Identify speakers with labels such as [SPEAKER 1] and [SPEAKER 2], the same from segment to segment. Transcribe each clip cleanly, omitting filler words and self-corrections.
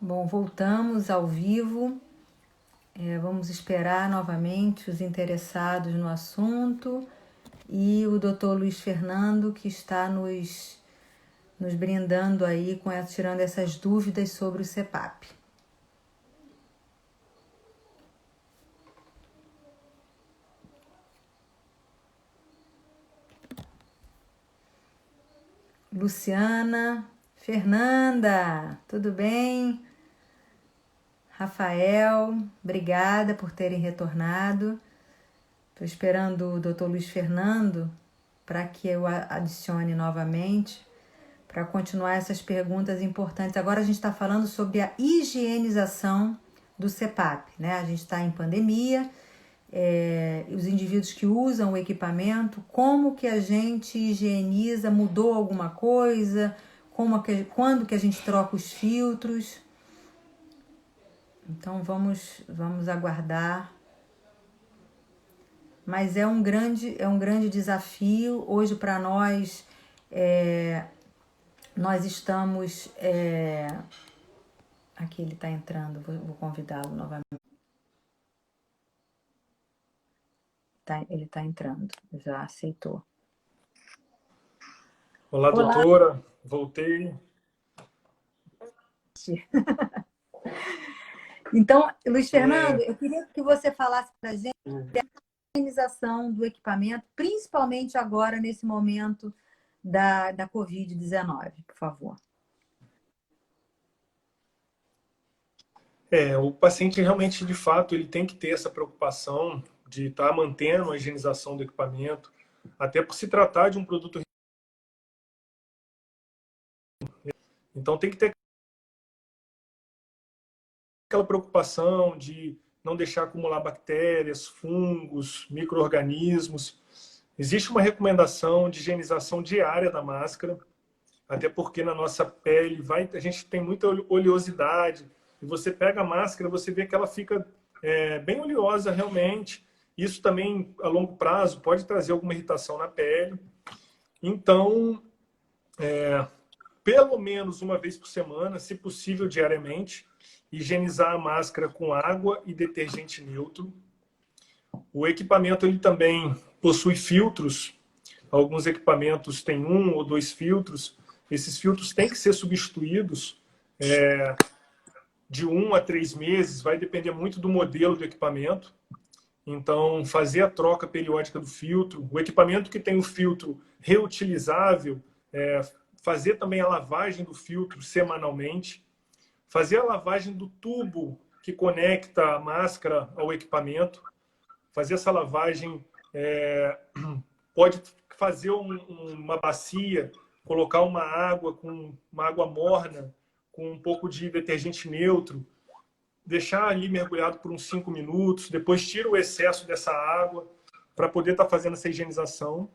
[SPEAKER 1] Bom, voltamos ao vivo. Vamos esperar novamente os interessados no assunto e o doutor Luiz Fernando, que está nos brindando aí, tirando essas dúvidas sobre o CEPAP. Luciana, Fernanda, tudo bem? Rafael, obrigada por terem retornado. Estou esperando o doutor Luiz Fernando para que eu adicione novamente, para continuar essas perguntas importantes. Agora a gente está falando sobre a higienização do CEPAP, né? A gente está em pandemia, os indivíduos que usam o equipamento, como que a gente higieniza, mudou alguma coisa, quando que a gente troca os filtros. Então vamos aguardar. Mas é um grande desafio. Hoje para nós, nós estamos... Aqui ele está entrando, vou convidá-lo novamente. Ele está entrando, já aceitou.
[SPEAKER 2] Olá, doutora. Voltei.
[SPEAKER 1] Então, Luiz Fernando, eu queria que você falasse para a gente da higienização do equipamento, principalmente agora, nesse momento da Covid-19, por favor.
[SPEAKER 2] O paciente realmente, de fato, ele tem que ter essa preocupação de estar mantendo a higienização do equipamento, até por se tratar de um produto. Então tem que ter aquela preocupação de não deixar acumular bactérias, fungos, micro-organismos. Existe uma recomendação de higienização diária da máscara, até porque na nossa pele a gente tem muita oleosidade, e você pega a máscara, você vê que ela fica bem oleosa realmente. Isso também, a longo prazo, pode trazer alguma irritação na pele. Então, pelo menos uma vez por semana, se possível diariamente, higienizar a máscara com água e detergente neutro. O equipamento ele também possui filtros. Alguns equipamentos têm 1 ou 2 filtros. Esses filtros têm que ser substituídos de 1 a 3 meses, vai depender muito do modelo do equipamento. Então, fazer a troca periódica do filtro. O equipamento que tem o filtro reutilizável, fazer também a lavagem do filtro semanalmente. Fazer a lavagem do tubo que conecta a máscara ao equipamento. Fazer essa lavagem, pode fazer uma bacia, colocar uma água morna, com um pouco de detergente neutro, deixar ali mergulhado por uns 5 minutos, depois tira o excesso dessa água para poder estar fazendo essa higienização.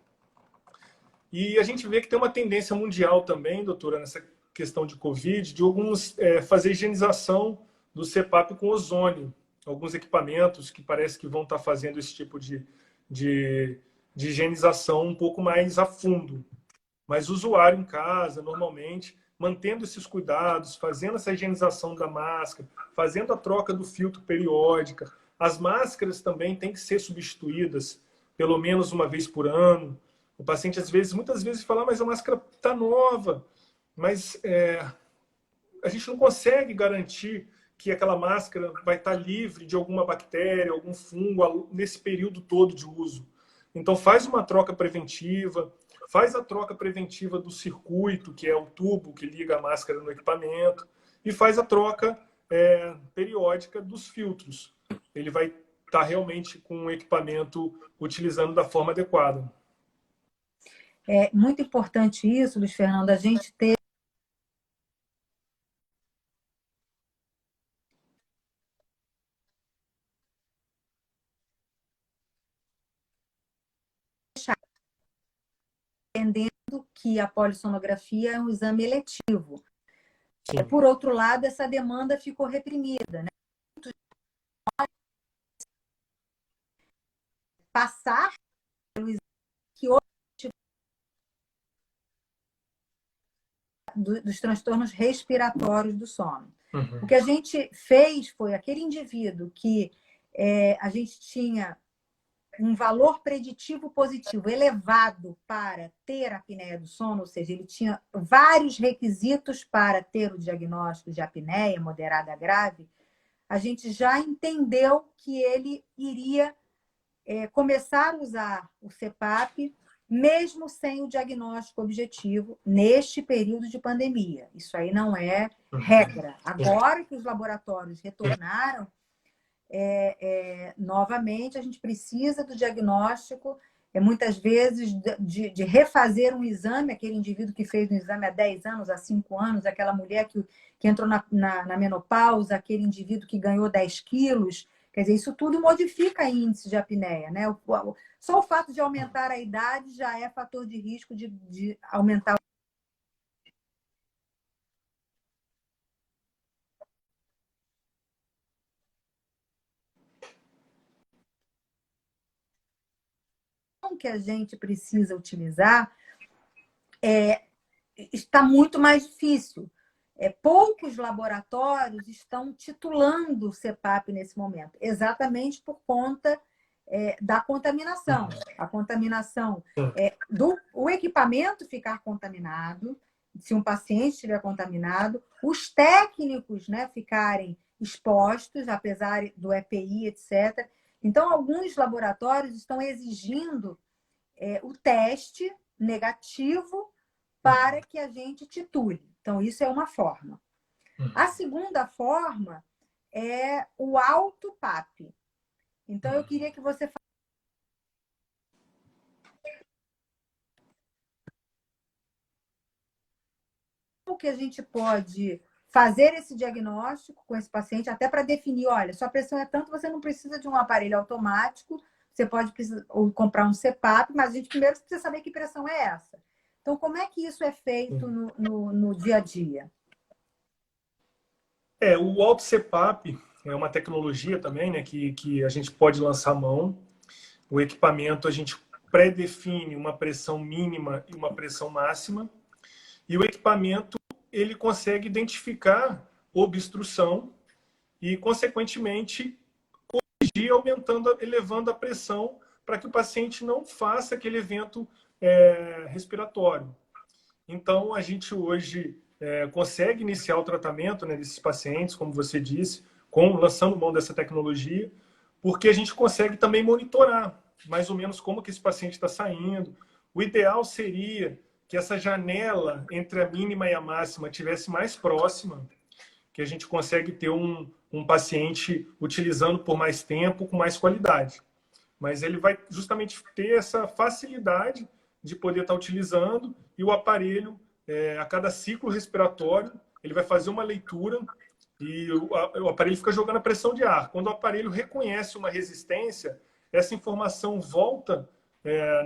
[SPEAKER 2] E a gente vê que tem uma tendência mundial também, doutora, nessa questão de Covid, de alguns fazer higienização do CEPAP com ozônio. Alguns equipamentos que parece que vão estar fazendo esse tipo de higienização um pouco mais a fundo. Mas o usuário em casa, normalmente, mantendo esses cuidados, fazendo essa higienização da máscara, fazendo a troca do filtro periódica. As máscaras também têm que ser substituídas pelo menos uma vez por ano. O paciente, muitas vezes, fala, mas a máscara está nova. Mas a gente não consegue garantir que aquela máscara vai estar livre de alguma bactéria, algum fungo nesse período todo de uso. Então, faz uma troca preventiva, faz a troca preventiva do circuito, que é o tubo que liga a máscara no equipamento, e faz a troca periódica dos filtros. Ele vai estar realmente com o equipamento utilizando da forma adequada.
[SPEAKER 1] É muito importante isso, Luiz Fernando, a gente ter entendendo que a polissonografia é um exame eletivo. Por outro lado, essa demanda ficou reprimida, né? Passar pelo exame que hoje dos transtornos respiratórios do sono. O que a gente fez foi aquele indivíduo que a gente tinha um valor preditivo positivo elevado para ter apneia do sono, ou seja, ele tinha vários requisitos para ter o diagnóstico de apneia moderada a grave, a gente já entendeu que ele iria começar a usar o CPAP mesmo sem o diagnóstico objetivo neste período de pandemia. Isso aí não é regra. Agora que os laboratórios retornaram, novamente, a gente precisa do diagnóstico, muitas vezes, de refazer um exame, aquele indivíduo que fez um exame há 10 anos, há 5 anos, aquela mulher que entrou na menopausa, aquele indivíduo que ganhou 10 quilos. Quer dizer, isso tudo modifica índice de apneia, né? Só o fato de aumentar a idade já é fator de risco de aumentar. O que a gente precisa utilizar está muito mais difícil. Poucos laboratórios estão titulando o CPAP nesse momento, exatamente por conta da contaminação. A contaminação o equipamento ficar contaminado, se um paciente estiver contaminado, os técnicos, né, ficarem expostos, apesar do EPI, etc. Então, alguns laboratórios estão exigindo o teste negativo para que a gente titule. Então, isso é uma forma. A segunda forma é o auto-PAP. Então, eu queria que você falasse como que a gente pode fazer esse diagnóstico com esse paciente, até para definir, olha, sua pressão é tanto, você não precisa de um aparelho automático, você pode ou comprar um CPAP, mas a gente primeiro precisa saber que pressão é essa. Então, como é que isso é feito no dia a dia?
[SPEAKER 2] O AutoCPAP é uma tecnologia também, né, que a gente pode lançar mão. O equipamento, a gente pré-define uma pressão mínima e uma pressão máxima. E o equipamento, ele consegue identificar obstrução e, consequentemente, corrigir, elevando a pressão para que o paciente não faça aquele evento respiratório. Então, a gente hoje consegue iniciar o tratamento, né, desses pacientes, como você disse, lançando mão dessa tecnologia, porque a gente consegue também monitorar mais ou menos como que esse paciente está saindo. O ideal seria que essa janela entre a mínima e a máxima tivesse mais próxima, que a gente consegue ter um paciente utilizando por mais tempo, com mais qualidade. Mas ele vai justamente ter essa facilidade de poder estar utilizando, e o aparelho, a cada ciclo respiratório, ele vai fazer uma leitura e o aparelho fica jogando a pressão de ar. Quando o aparelho reconhece uma resistência, essa informação volta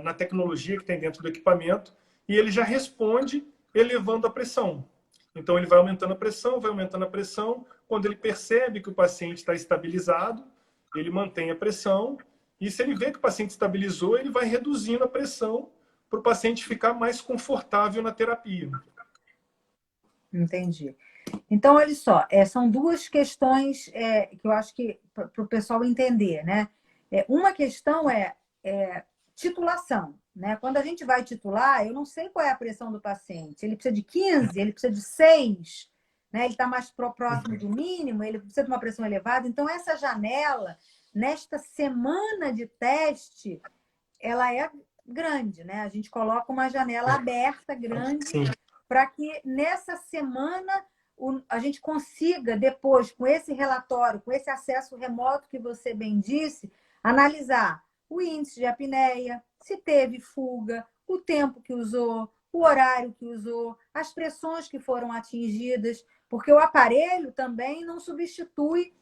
[SPEAKER 2] na tecnologia que tem dentro do equipamento e ele já responde elevando a pressão. Então, ele vai aumentando a pressão, vai aumentando a pressão. Quando ele percebe que o paciente está estabilizado, ele mantém a pressão. E se ele vê que o paciente estabilizou, ele vai reduzindo a pressão para o paciente ficar mais confortável na terapia.
[SPEAKER 1] Entendi. Então, olha só, são duas questões que eu acho que para o pessoal entender, né? Uma questão é titulação, né? Quando a gente vai titular, eu não sei qual é a pressão do paciente. Ele precisa de 15, ele precisa de 6, né? Ele está mais próximo do mínimo, ele precisa de uma pressão elevada. Então, essa janela, nesta semana de teste, ela é grande, né? A gente coloca uma janela aberta, grande, para que nessa semana a gente consiga, depois, com esse relatório, com esse acesso remoto que você bem disse, analisar o índice de apneia, se teve fuga, o tempo que usou, o horário que usou, as pressões que foram atingidas, porque o aparelho também não substitui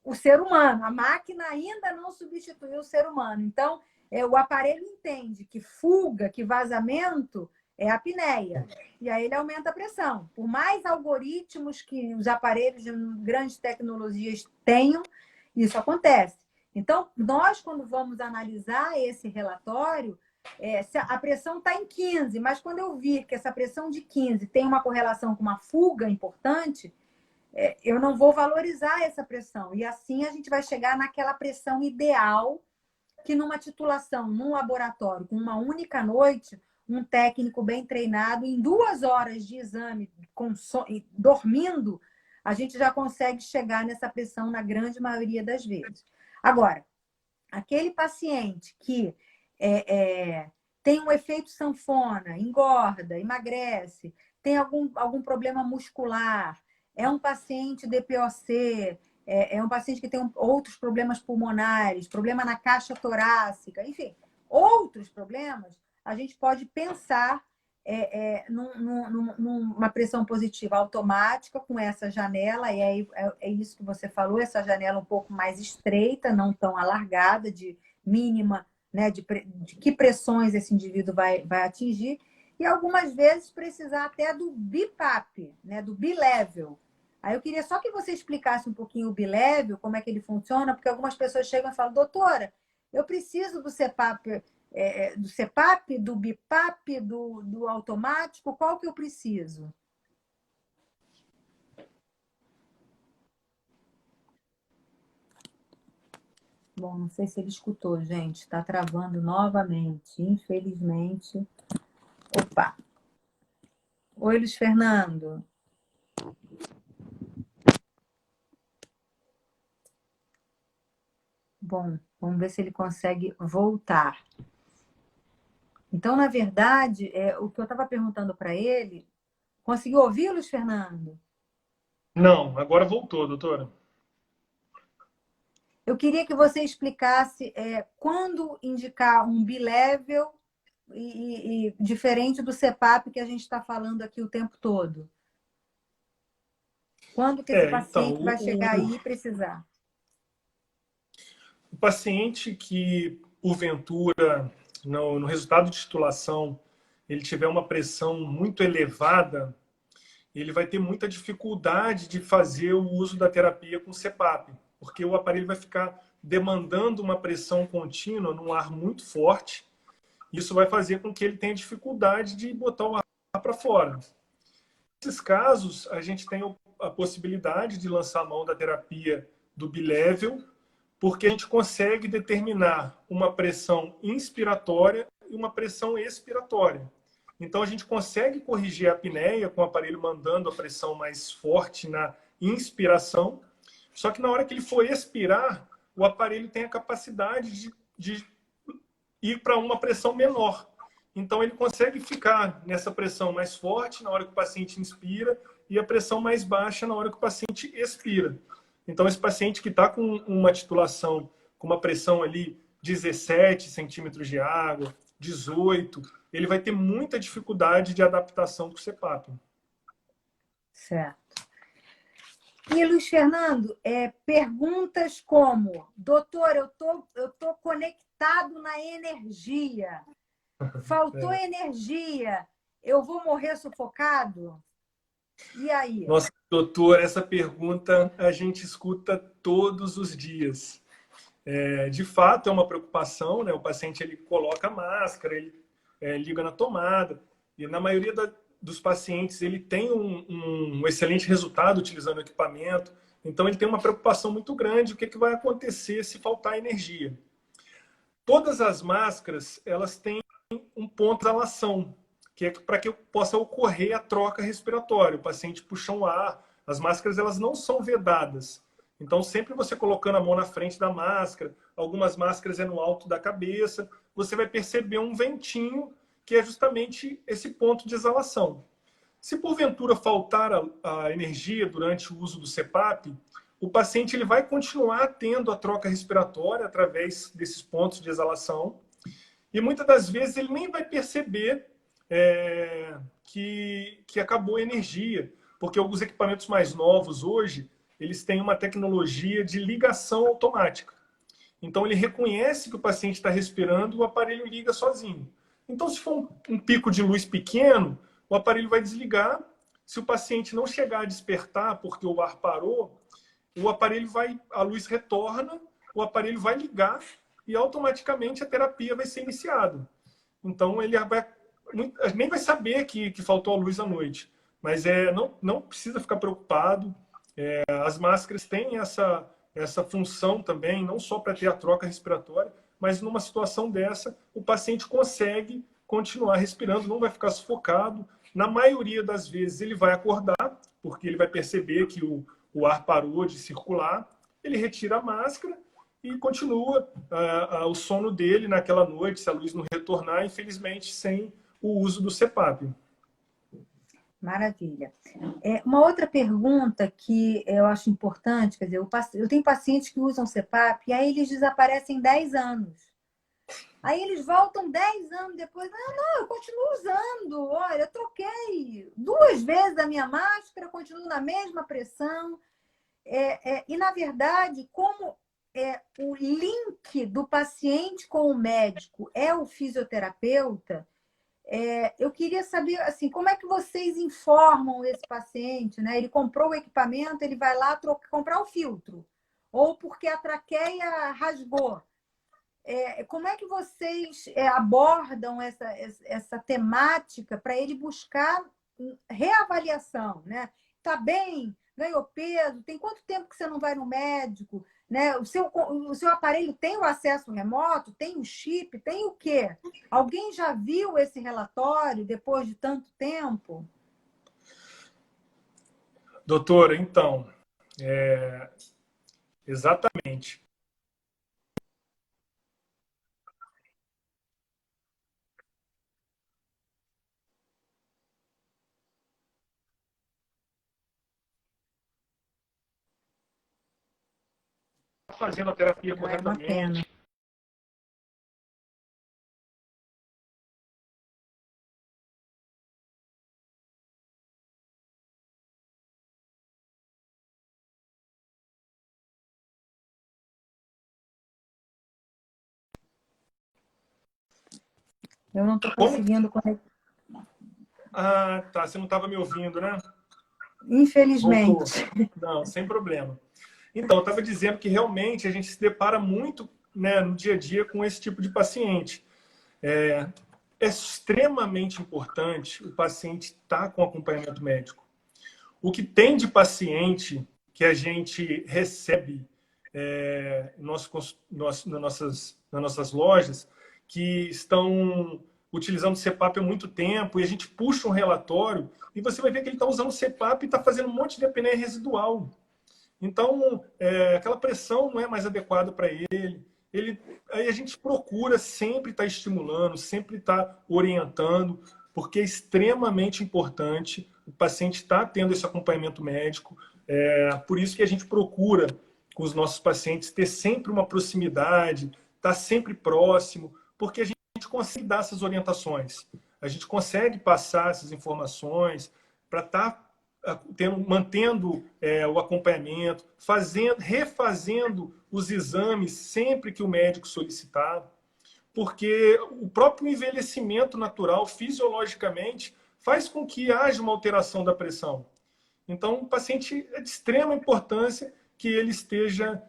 [SPEAKER 1] o ser humano. A máquina ainda não substituiu o ser humano. Então, o aparelho entende que fuga, que vazamento é a apneia. E aí ele aumenta a pressão. Por mais algoritmos que os aparelhos de grandes tecnologias tenham, isso acontece. Então, nós, quando vamos analisar esse relatório, se a pressão está em 15, mas quando eu vir que essa pressão de 15 tem uma correlação com uma fuga importante, eu não vou valorizar essa pressão. E assim a gente vai chegar naquela pressão ideal que numa titulação, num laboratório, com uma única noite, um técnico bem treinado, em 2 horas de exame, dormindo, a gente já consegue chegar nessa pressão na grande maioria das vezes. Agora, aquele paciente que tem um efeito sanfona, engorda, emagrece, tem algum problema muscular, é um paciente DPOC, é um paciente que tem outros problemas pulmonares, problema na caixa torácica, enfim, outros problemas, a gente pode pensar numa pressão positiva automática com essa janela, e aí é isso que você falou, essa janela um pouco mais estreita, não tão alargada, de mínima, né, de que pressões esse indivíduo vai atingir, e algumas vezes precisar até do BIPAP, né, do B-Level. Aí eu queria só que você explicasse um pouquinho o B-Level, como é que ele funciona, porque algumas pessoas chegam e falam, doutora, eu preciso do CPAP, do BIPAP, do automático, qual que eu preciso? Bom, não sei se ele escutou, gente. Está travando novamente, infelizmente. Opa! Oi, Luiz Fernando. Bom, vamos ver se ele consegue voltar. Então, na verdade, o que eu estava perguntando para ele... Conseguiu ouvir, Luiz Fernando?
[SPEAKER 2] Não, agora voltou, doutora.
[SPEAKER 1] Eu queria que você explicasse quando indicar um B-Level e diferente do CPAP que a gente está falando aqui o tempo todo. Quando que esse
[SPEAKER 2] Então,
[SPEAKER 1] paciente vai chegar aí e precisar?
[SPEAKER 2] o paciente que, porventura, no resultado de titulação, ele tiver uma pressão muito elevada, ele vai ter muita dificuldade de fazer o uso da terapia com CPAP, porque o aparelho vai ficar demandando uma pressão contínua num ar muito forte. Isso vai fazer com que ele tenha dificuldade de botar o ar para fora. Nesses casos, a gente tem a possibilidade de lançar a mão da terapia do bilevel, porque a gente consegue determinar uma pressão inspiratória e uma pressão expiratória. Então, a gente consegue corrigir a apneia com o aparelho mandando a pressão mais forte na inspiração, só que na hora que ele for expirar, o aparelho tem a capacidade de ir para uma pressão menor. Então, ele consegue ficar nessa pressão mais forte na hora que o paciente inspira e a pressão mais baixa na hora que o paciente expira. Então, esse paciente que está com uma titulação, com uma pressão ali 17 centímetros de água, 18, ele vai ter muita dificuldade de adaptação com o CPAP.
[SPEAKER 1] Certo. E, Luiz Fernando, perguntas como, doutor, eu tô conectado na energia, faltou energia, eu vou morrer sufocado? E aí?
[SPEAKER 2] Nossa, doutor, essa pergunta a gente escuta todos os dias. De fato, é uma preocupação, né? O paciente ele coloca a máscara, ele liga na tomada, e na maioria dos pacientes ele tem um excelente resultado utilizando o equipamento, então ele tem uma preocupação muito grande, o que vai acontecer se faltar energia. Todas as máscaras, elas têm um ponto de exalação, que é para que possa ocorrer a troca respiratória. O paciente puxa um ar, as máscaras elas não são vedadas. Então, sempre você colocando a mão na frente da máscara, algumas máscaras no alto da cabeça, você vai perceber um ventinho, que é justamente esse ponto de exalação. Se porventura faltar a energia durante o uso do CPAP, o paciente ele vai continuar tendo a troca respiratória através desses pontos de exalação, e muitas das vezes ele nem vai perceber que acabou a energia, porque alguns equipamentos mais novos hoje, eles têm uma tecnologia de ligação automática. Então, ele reconhece que o paciente está respirando, o aparelho liga sozinho. Então, se for um pico de luz pequeno, o aparelho vai desligar. Se o paciente não chegar a despertar porque o ar parou, a luz retorna, o aparelho vai ligar e automaticamente a terapia vai ser iniciada. Então, ele nem vai saber que faltou a luz à noite. Mas não precisa ficar preocupado. As máscaras têm essa função também, não só para ter a troca respiratória, mas numa situação dessa, o paciente consegue continuar respirando, não vai ficar sufocado. Na maioria das vezes, ele vai acordar, porque ele vai perceber que o ar parou de circular, ele retira a máscara e continua o sono dele naquela noite, se a luz não retornar, infelizmente, sem o uso do CPAP.
[SPEAKER 1] Maravilha. Uma outra pergunta que eu acho importante, quer dizer, eu tenho pacientes que usam CPAP e aí eles desaparecem 10 anos. Aí eles voltam 10 anos depois, não, eu continuo usando, olha, eu troquei 2 vezes a minha máscara, continuo na mesma pressão. E, na verdade, como o link do paciente com o médico é o fisioterapeuta, eu queria saber, assim, como é que vocês informam esse paciente, né? Ele comprou o equipamento, ele vai lá comprar o filtro, ou porque a traqueia rasgou. Como é que vocês abordam essa temática para ele buscar reavaliação, né? Tá bem? Ganhou peso? Tem quanto tempo que você não vai no médico? Né? O seu aparelho tem o acesso remoto? Tem o chip? Tem o quê? Alguém já viu esse relatório depois de tanto tempo?
[SPEAKER 2] Doutora, então, exatamente. Fazendo a terapia
[SPEAKER 1] É uma pena.
[SPEAKER 2] corretamente.
[SPEAKER 1] Eu não estou
[SPEAKER 2] Como?
[SPEAKER 1] conseguindo conectar.
[SPEAKER 2] Ah, tá. Você não estava me ouvindo, né? Voltou.
[SPEAKER 1] Infelizmente.
[SPEAKER 2] Não, sem problema. Então, eu estava dizendo que realmente a gente se depara muito, né, no dia a dia com esse tipo de paciente. É extremamente importante o paciente estar com acompanhamento médico. O que tem de paciente que a gente recebe nas nossas lojas que estão utilizando o CPAP há muito tempo e a gente puxa um relatório e você vai ver que ele está usando o CPAP e está fazendo um monte de apneia residual. Então, aquela pressão não é mais adequada para ele. Aí a gente procura sempre estar estimulando, sempre estar orientando, porque é extremamente importante o paciente estar tendo esse acompanhamento médico. Por isso que a gente procura, com os nossos pacientes, ter sempre uma proximidade, estar sempre próximo, porque a gente consegue dar essas orientações, a gente consegue passar essas informações para estar mantendo o acompanhamento, refazendo os exames sempre que o médico solicitar, porque o próprio envelhecimento natural, fisiologicamente, faz com que haja uma alteração da pressão. Então, o paciente é de extrema importância que ele esteja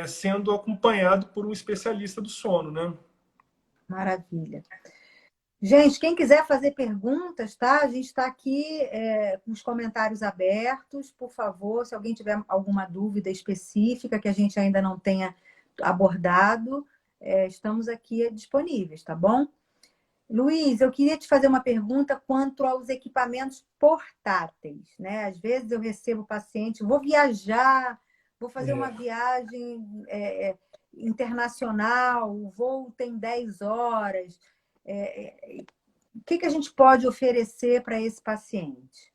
[SPEAKER 2] sendo acompanhado por um especialista do sono, né?
[SPEAKER 1] Maravilha. Gente, quem quiser fazer perguntas, tá? A gente está aqui com os comentários abertos. Por favor, se alguém tiver alguma dúvida específica que a gente ainda não tenha abordado, estamos aqui disponíveis, tá bom? Luiz, eu queria te fazer uma pergunta quanto aos equipamentos portáteis, né? Às vezes eu recebo paciente, vou viajar, vou fazer uma viagem internacional, o voo tem 10 horas. O que a gente pode oferecer para esse paciente?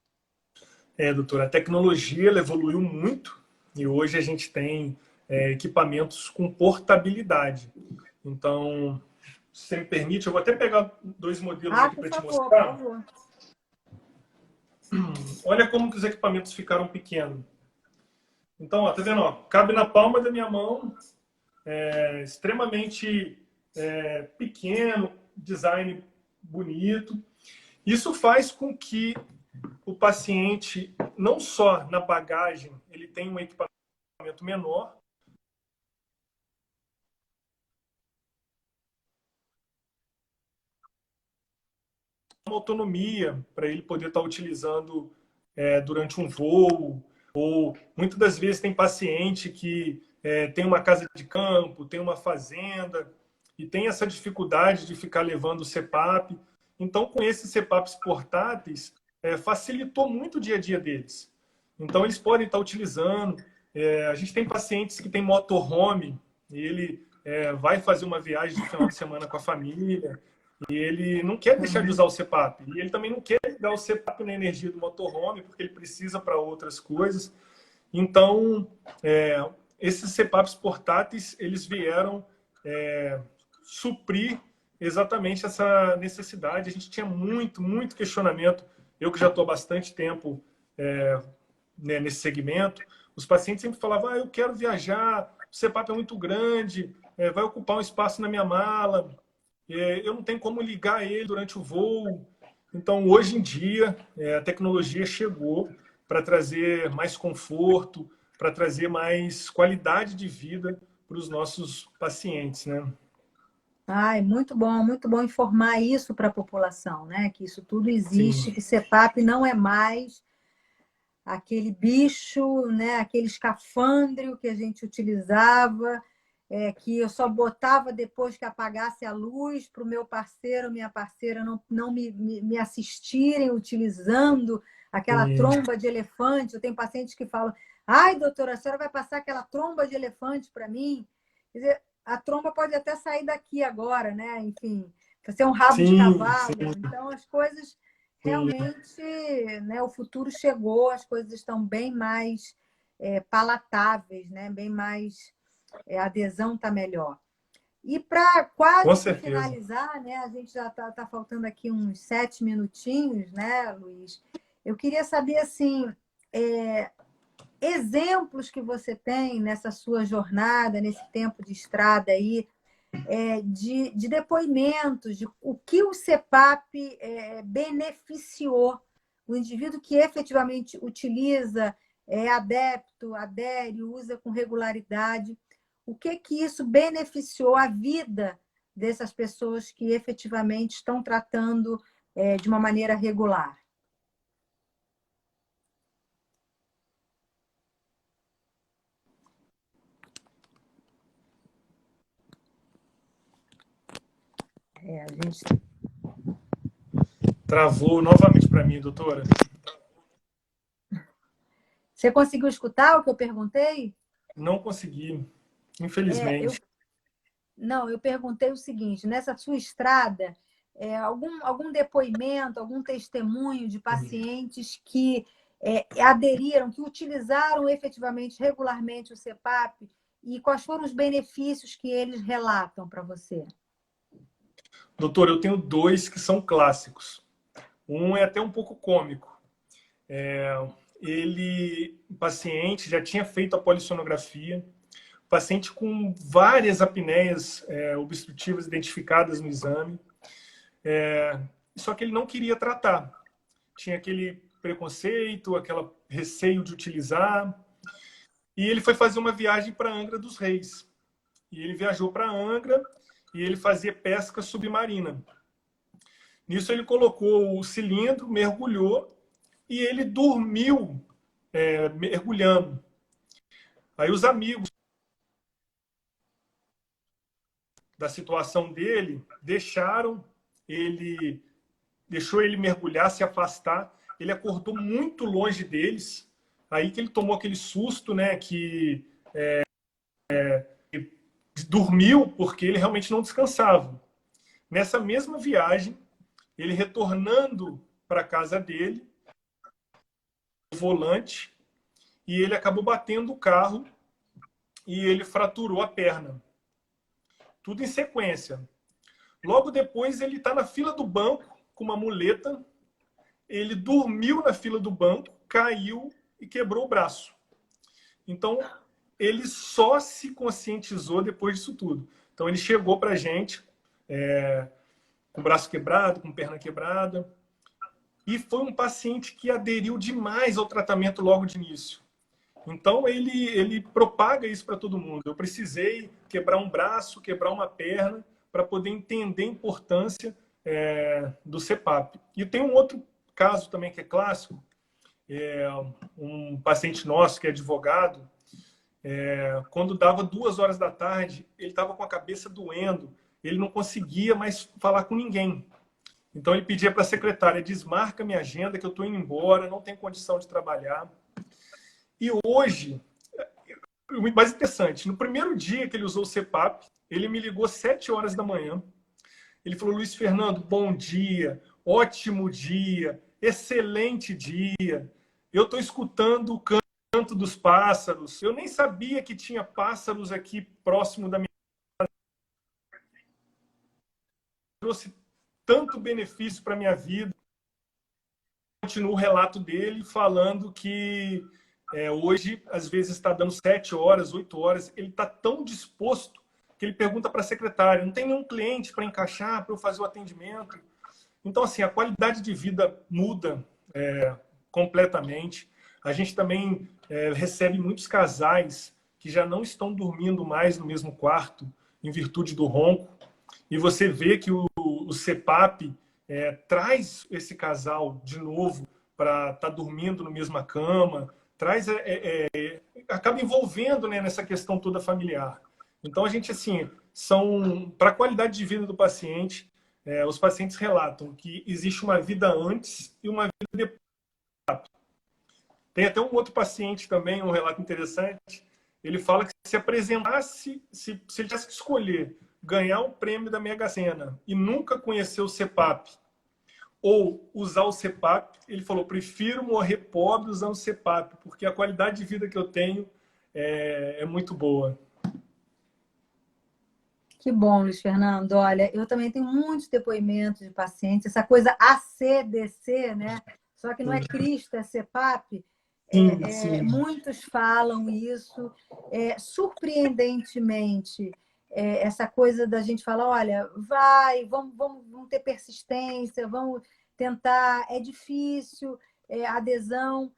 [SPEAKER 2] Doutora, a tecnologia ela evoluiu muito e hoje a gente tem equipamentos com portabilidade. Então, se você me permite, eu vou até pegar 2 modelos aqui
[SPEAKER 1] Por
[SPEAKER 2] para te
[SPEAKER 1] favor, por
[SPEAKER 2] mostrar.
[SPEAKER 1] favor.
[SPEAKER 2] Olha como que os equipamentos ficaram pequenos. Então, ó, tá vendo? Ó, cabe na palma da minha mão, extremamente pequeno, design bonito. Isso faz com que o paciente, não só na bagagem, ele tenha um equipamento menor, uma autonomia para ele poder estar utilizando durante um voo Ou muitas das vezes tem paciente que tem uma casa de campo, tem uma fazenda e tem essa dificuldade de ficar levando o CPAP. Então, com esses CPAPs portáteis, facilitou muito o dia a dia deles. Então, eles podem estar utilizando. A gente tem pacientes que têm motorhome e ele vai fazer uma viagem de final de semana com a família e ele não quer deixar de usar o CPAP. E ele também não quer ligar o CPAP na energia do motorhome porque ele precisa para outras coisas. Então, esses CPAPs portáteis, eles vieram suprir exatamente essa necessidade. A gente tinha muito questionamento. Eu que já estou há bastante tempo nesse segmento, os pacientes sempre falavam, eu quero viajar, o CPAP é muito grande, vai ocupar um espaço na minha mala, eu não tenho como ligar ele durante o voo. Então, hoje em dia, a tecnologia chegou para trazer mais conforto, para trazer mais qualidade de vida para os nossos pacientes, né?
[SPEAKER 1] Ai, muito bom informar isso para a população, né? Que isso tudo existe,
[SPEAKER 2] Sim,
[SPEAKER 1] que CPAP não é mais aquele bicho, né? Aquele escafandro que a gente utilizava, que eu só botava depois que apagasse a luz para o meu parceiro, minha parceira não me assistirem utilizando aquela
[SPEAKER 2] sim,
[SPEAKER 1] tromba de elefante. Eu tenho pacientes que falam, ai, doutora, a senhora vai passar aquela tromba de elefante para mim? Quer dizer, a tromba pode até sair daqui agora, né? Enfim, ser um rabo de
[SPEAKER 2] sim,
[SPEAKER 1] cavalo.
[SPEAKER 2] sim,
[SPEAKER 1] Então, as coisas
[SPEAKER 2] sim.
[SPEAKER 1] realmente, né? O futuro chegou, as coisas estão bem mais palatáveis, né? Bem mais, a adesão está melhor. E para
[SPEAKER 2] Com
[SPEAKER 1] quase que
[SPEAKER 2] certeza.
[SPEAKER 1] finalizar, né? A gente já tá faltando aqui uns 7 minutinhos, né, Luiz? Eu queria saber assim, exemplos que você tem nessa sua jornada, nesse tempo de estrada aí, de depoimentos, de o que o CPAP beneficiou. O indivíduo que efetivamente utiliza, é adepto, adere, usa com regularidade. O que isso beneficiou a vida dessas pessoas que efetivamente estão tratando de uma maneira regular? A gente...
[SPEAKER 2] Travou novamente para mim, doutora.
[SPEAKER 1] Você conseguiu escutar o que eu perguntei?
[SPEAKER 2] Não consegui,
[SPEAKER 1] Eu
[SPEAKER 2] infelizmente.
[SPEAKER 1] Não, eu perguntei o seguinte: nessa sua estrada, algum depoimento, algum testemunho de pacientes que aderiram, que utilizaram efetivamente, regularmente o CPAP, e quais foram os benefícios que eles relatam para você?
[SPEAKER 2] Doutor, eu tenho dois que são clássicos. Um é até um pouco cômico. O paciente já tinha feito a polissonografia, paciente com várias apneias obstrutivas identificadas no exame, só que ele não queria tratar. Tinha aquele preconceito, aquele receio de utilizar, e ele foi fazer uma viagem para Angra dos Reis. E ele viajou para Angra e ele fazia pesca submarina. Nisso ele colocou o cilindro, mergulhou e ele dormiu mergulhando. Aí os amigos da situação dele deixou ele mergulhar, se afastar. Ele acordou muito longe deles. Aí que ele tomou aquele susto, né? Que dormiu porque ele realmente não descansava. Nessa mesma viagem, ele retornando para a casa dele, o volante, e ele acabou batendo o carro e ele fraturou a perna. Tudo em sequência. Logo depois, ele está na fila do banco com uma muleta. Ele dormiu na fila do banco, caiu e quebrou o braço. Então, ele só se conscientizou depois disso tudo. Então, ele chegou para a gente com o braço quebrado, com perna quebrada. E foi um paciente que aderiu demais ao tratamento logo de início. Então, ele propaga isso para todo mundo. Eu precisei quebrar um braço, quebrar uma perna, para poder entender a importância do CPAP. E tem um outro caso também que é clássico, um paciente nosso que é advogado, quando dava 2 horas da tarde, ele estava com a cabeça doendo, ele não conseguia mais falar com ninguém. Então ele pedia para a secretária: desmarca minha agenda que eu estou indo embora, não tenho condição de trabalhar. E hoje, o mais interessante, no primeiro dia que ele usou o CPAP, ele me ligou às 7 horas da manhã. Ele falou: Luiz Fernando, bom dia, ótimo dia, excelente dia. Eu estou escutando o canto dos pássaros. Eu nem sabia que tinha pássaros aqui próximo da minha casa. Trouxe tanto benefício para a minha vida. Continua o relato dele falando que hoje, às vezes, está dando 7 horas, 8 horas. Ele está tão disposto que ele pergunta para a secretária: não tem nenhum cliente para encaixar, para eu fazer o atendimento? Então, assim, a qualidade de vida muda completamente. A gente também recebe muitos casais que já não estão dormindo mais no mesmo quarto em virtude do ronco. E você vê que o CPAP traz esse casal de novo para estar dormindo na mesma cama, acaba envolvendo, né, nessa questão toda familiar. Então, a gente, assim, para a qualidade de vida do paciente, os pacientes relatam que existe uma vida antes e uma vida depois. Tem até um outro paciente também, um relato interessante. Ele fala que se apresentasse, se ele tivesse que escolher ganhar um prêmio da Mega Sena e nunca conhecer o CPAP, ou usar o CPAP, ele falou: prefiro morrer pobre usando o CPAP, porque a qualidade de vida que eu tenho é muito boa.
[SPEAKER 1] Que bom, Luiz Fernando. Olha, eu também tenho muitos depoimentos de pacientes, essa coisa ACDC, né? Só que não é Cristo, é CPAP.
[SPEAKER 2] Sim.
[SPEAKER 1] Muitos falam isso. Surpreendentemente, essa coisa da gente falar: olha, vamos ter persistência, vamos tentar, é difícil, adesão.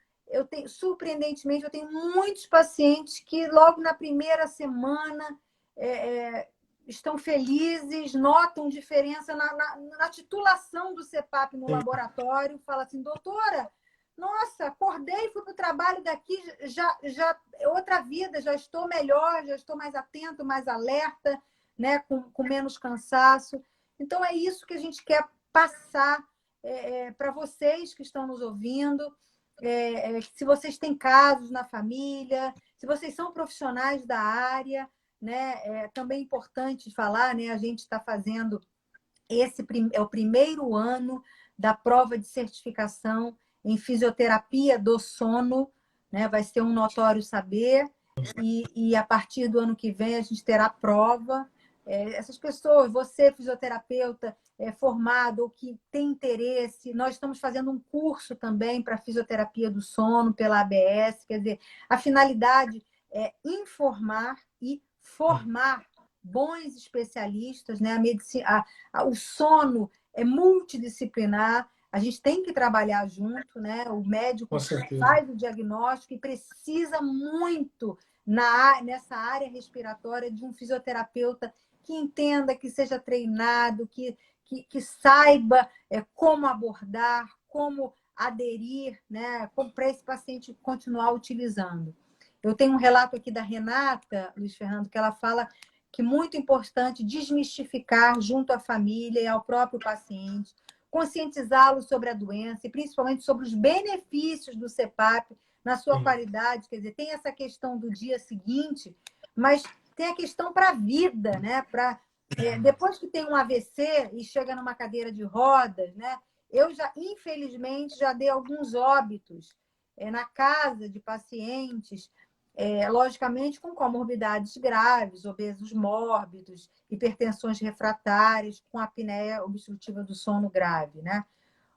[SPEAKER 1] Surpreendentemente, eu tenho muitos pacientes que logo na primeira semana estão felizes, notam diferença na titulação do CPAP no laboratório, fala assim: doutora, nossa, acordei, fui para o trabalho daqui, já outra vida, já estou melhor, já estou mais atento, mais alerta, né, com menos cansaço. Então, é isso que a gente quer passar para vocês que estão nos ouvindo. Se vocês têm casos na família, se vocês são profissionais da área, né, também é importante falar, né, a gente está fazendo é o primeiro ano da prova de certificação em fisioterapia do sono, né? Vai ser um notório saber, e a partir do ano que vem a gente terá prova. Essas pessoas, você, fisioterapeuta formado ou que tem interesse, nós estamos fazendo um curso também para fisioterapia do sono pela ABS, quer dizer, a finalidade é informar e formar bons especialistas, né? O sono é multidisciplinar, a gente tem que trabalhar junto, né? O médico faz o diagnóstico e precisa muito nessa área respiratória de um fisioterapeuta que entenda, que seja treinado, que saiba como abordar, como aderir, né? Para esse paciente continuar utilizando. Eu tenho um relato aqui da Renata, Luiz Fernando, que ela fala que é muito importante desmistificar junto à família e ao próprio paciente, conscientizá-lo sobre a doença e principalmente sobre os benefícios do CPAP na sua qualidade. Quer dizer, tem essa questão do dia seguinte, mas tem a questão para a vida, né? Depois que tem um AVC e chega numa cadeira de rodas, né? Eu infelizmente, já dei alguns óbitos na casa de pacientes, logicamente com comorbidades graves, obesos mórbidos, hipertensões refratárias, com apneia obstrutiva do sono grave, né?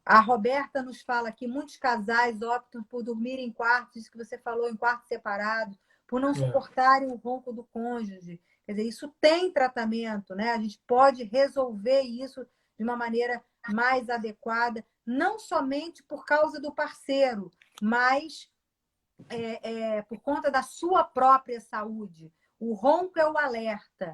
[SPEAKER 1] A Roberta nos fala que muitos casais optam por dormir em quartos, isso que você falou, em quartos separados, por não suportarem o ronco do cônjuge. Quer dizer, isso tem tratamento, né? A gente pode resolver isso de uma maneira mais adequada, não somente por causa do parceiro, mas por conta da sua própria saúde. O ronco é o alerta.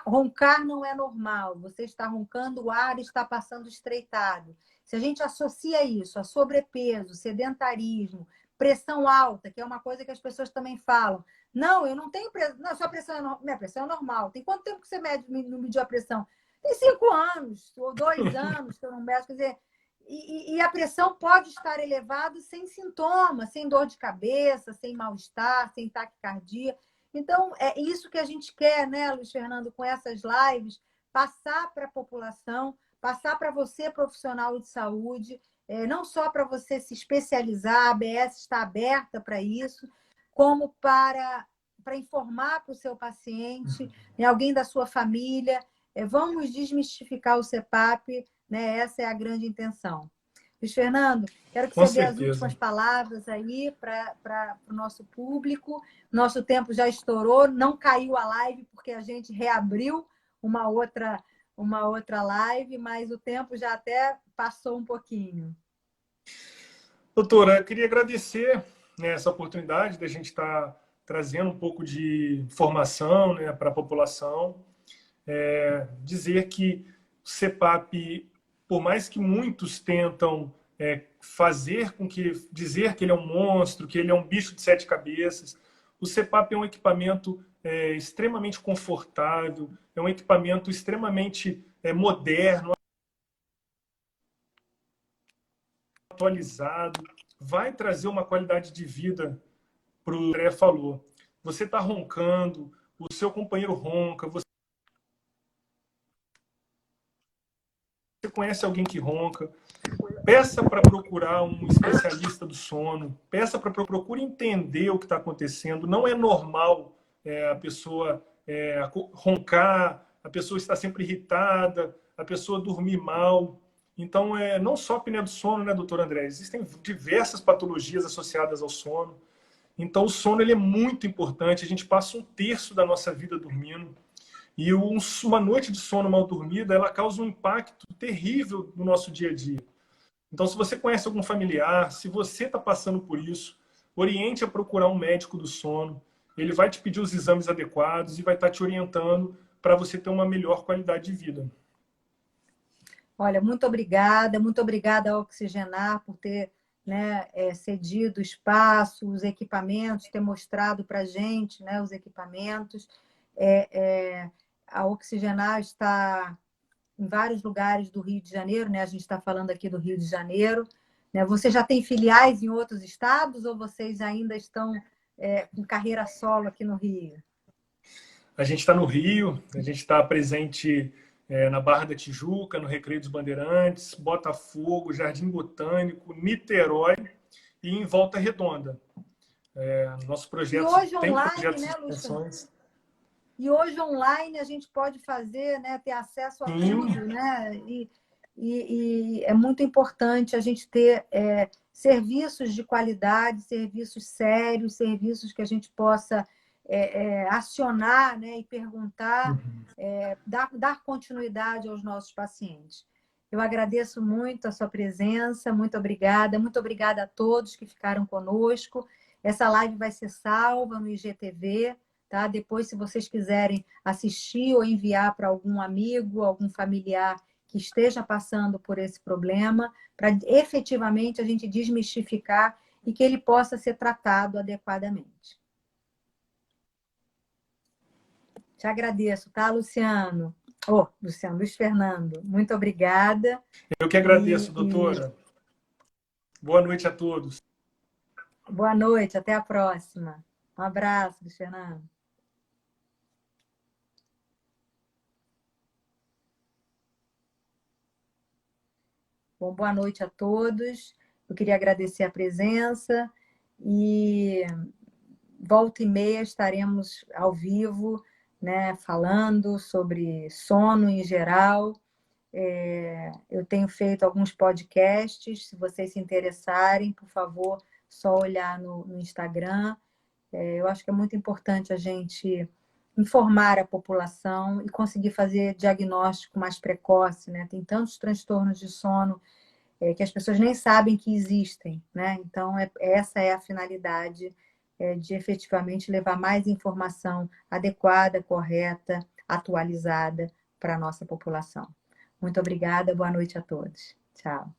[SPEAKER 1] Roncar não é normal. Você está roncando, o ar está passando estreitado. Se a gente associa isso a sobrepeso, sedentarismo, pressão alta, que é uma coisa que as pessoas também falam. Não, eu não tenho pressão. Não, sua pressão minha pressão é normal. Tem quanto tempo que você não mediu a pressão? Tem 5 anos, ou 2 anos que eu não meço. Quer dizer, e a pressão pode estar elevada sem sintomas, sem dor de cabeça, sem mal-estar, sem taquicardia. Então, é isso que a gente quer, né, Luiz Fernando, com essas lives, passar para a população, passar para você, profissional de saúde, não só para você se especializar, a ABS está aberta para isso, como para informar para o seu paciente, alguém da sua família. Vamos desmistificar o CPAP, né? Essa é a grande intenção. Luiz Fernando, quero que
[SPEAKER 2] Com
[SPEAKER 1] você dê as
[SPEAKER 2] certeza.
[SPEAKER 1] últimas palavras aí para o nosso público. Nosso tempo já estourou, não caiu a live porque a gente reabriu uma outra live, mas o tempo já até passou um pouquinho.
[SPEAKER 2] Doutora, eu queria agradecer, né, essa oportunidade da gente estar trazendo um pouco de informação, né, para a população. Dizer que o CPAP, por mais que muitos tentam fazer com que, dizer que ele é um monstro, que ele é um bicho de 7 cabeças, o CPAP é um equipamento extremamente confortável, é um equipamento extremamente moderno, atualizado, vai trazer uma qualidade de vida para o André falou. Você está roncando, o seu companheiro ronca, você conhece alguém que ronca, peça para procurar um especialista do sono, peça para procure entender o que está acontecendo. Não é normal a pessoa roncar, a pessoa estar sempre irritada, a pessoa dormir mal. Então, não só a apneia do sono, né, doutor André? Existem diversas patologias associadas ao sono. Então, o sono ele é muito importante. A gente passa 1/3 da nossa vida dormindo. E uma noite de sono mal dormida, ela causa um impacto terrível no nosso dia a dia. Então, se você conhece algum familiar, se você está passando por isso, oriente a procurar um médico do sono. Ele vai te pedir os exames adequados e vai estar te orientando para você ter uma melhor qualidade de vida.
[SPEAKER 1] Olha, muito obrigada ao Oxigenar por ter, né, cedido espaço, os equipamentos, ter mostrado para a gente, né, os equipamentos. A Oxigenar está em vários lugares do Rio de Janeiro, né? A gente está falando aqui do Rio de Janeiro. Né? Você já tem filiais em outros estados ou vocês ainda estão com carreira solo aqui no Rio?
[SPEAKER 2] A gente está no Rio, a gente está presente na Barra da Tijuca, no Recreio dos Bandeirantes, Botafogo, Jardim Botânico, Niterói e em Volta Redonda. Nosso projeto
[SPEAKER 1] hoje
[SPEAKER 2] tem
[SPEAKER 1] online,
[SPEAKER 2] projetos
[SPEAKER 1] né,
[SPEAKER 2] de extensões.
[SPEAKER 1] E hoje online a gente pode fazer, né, ter acesso a tudo, né? E é muito importante a gente ter serviços de qualidade, serviços sérios, serviços que a gente possa acionar, né, e perguntar, dar continuidade aos nossos pacientes. Eu agradeço muito a sua presença, muito obrigada a todos que ficaram conosco. Essa live vai ser salva no IGTV, tá? Depois, se vocês quiserem assistir ou enviar para algum amigo, algum familiar que esteja passando por esse problema, para efetivamente a gente desmistificar e que ele possa ser tratado adequadamente. Te agradeço, tá, Luciano? Luiz Fernando, muito obrigada.
[SPEAKER 2] Eu que agradeço, doutora. Boa noite a todos.
[SPEAKER 1] Boa noite, até a próxima. Um abraço, Luiz Fernando. Bom, boa noite a todos. Eu queria agradecer a presença e volta e meia estaremos ao vivo, né, falando sobre sono em geral. Eu tenho feito alguns podcasts, se vocês se interessarem, por favor, só olhar no Instagram. Eu acho que é muito importante a gente informar a população e conseguir fazer diagnóstico mais precoce, né? Tem tantos transtornos de sono que as pessoas nem sabem que existem, né? Então, essa é a finalidade de efetivamente levar mais informação adequada, correta atualizada para a nossa população. Muito obrigada, boa noite a todos. Tchau.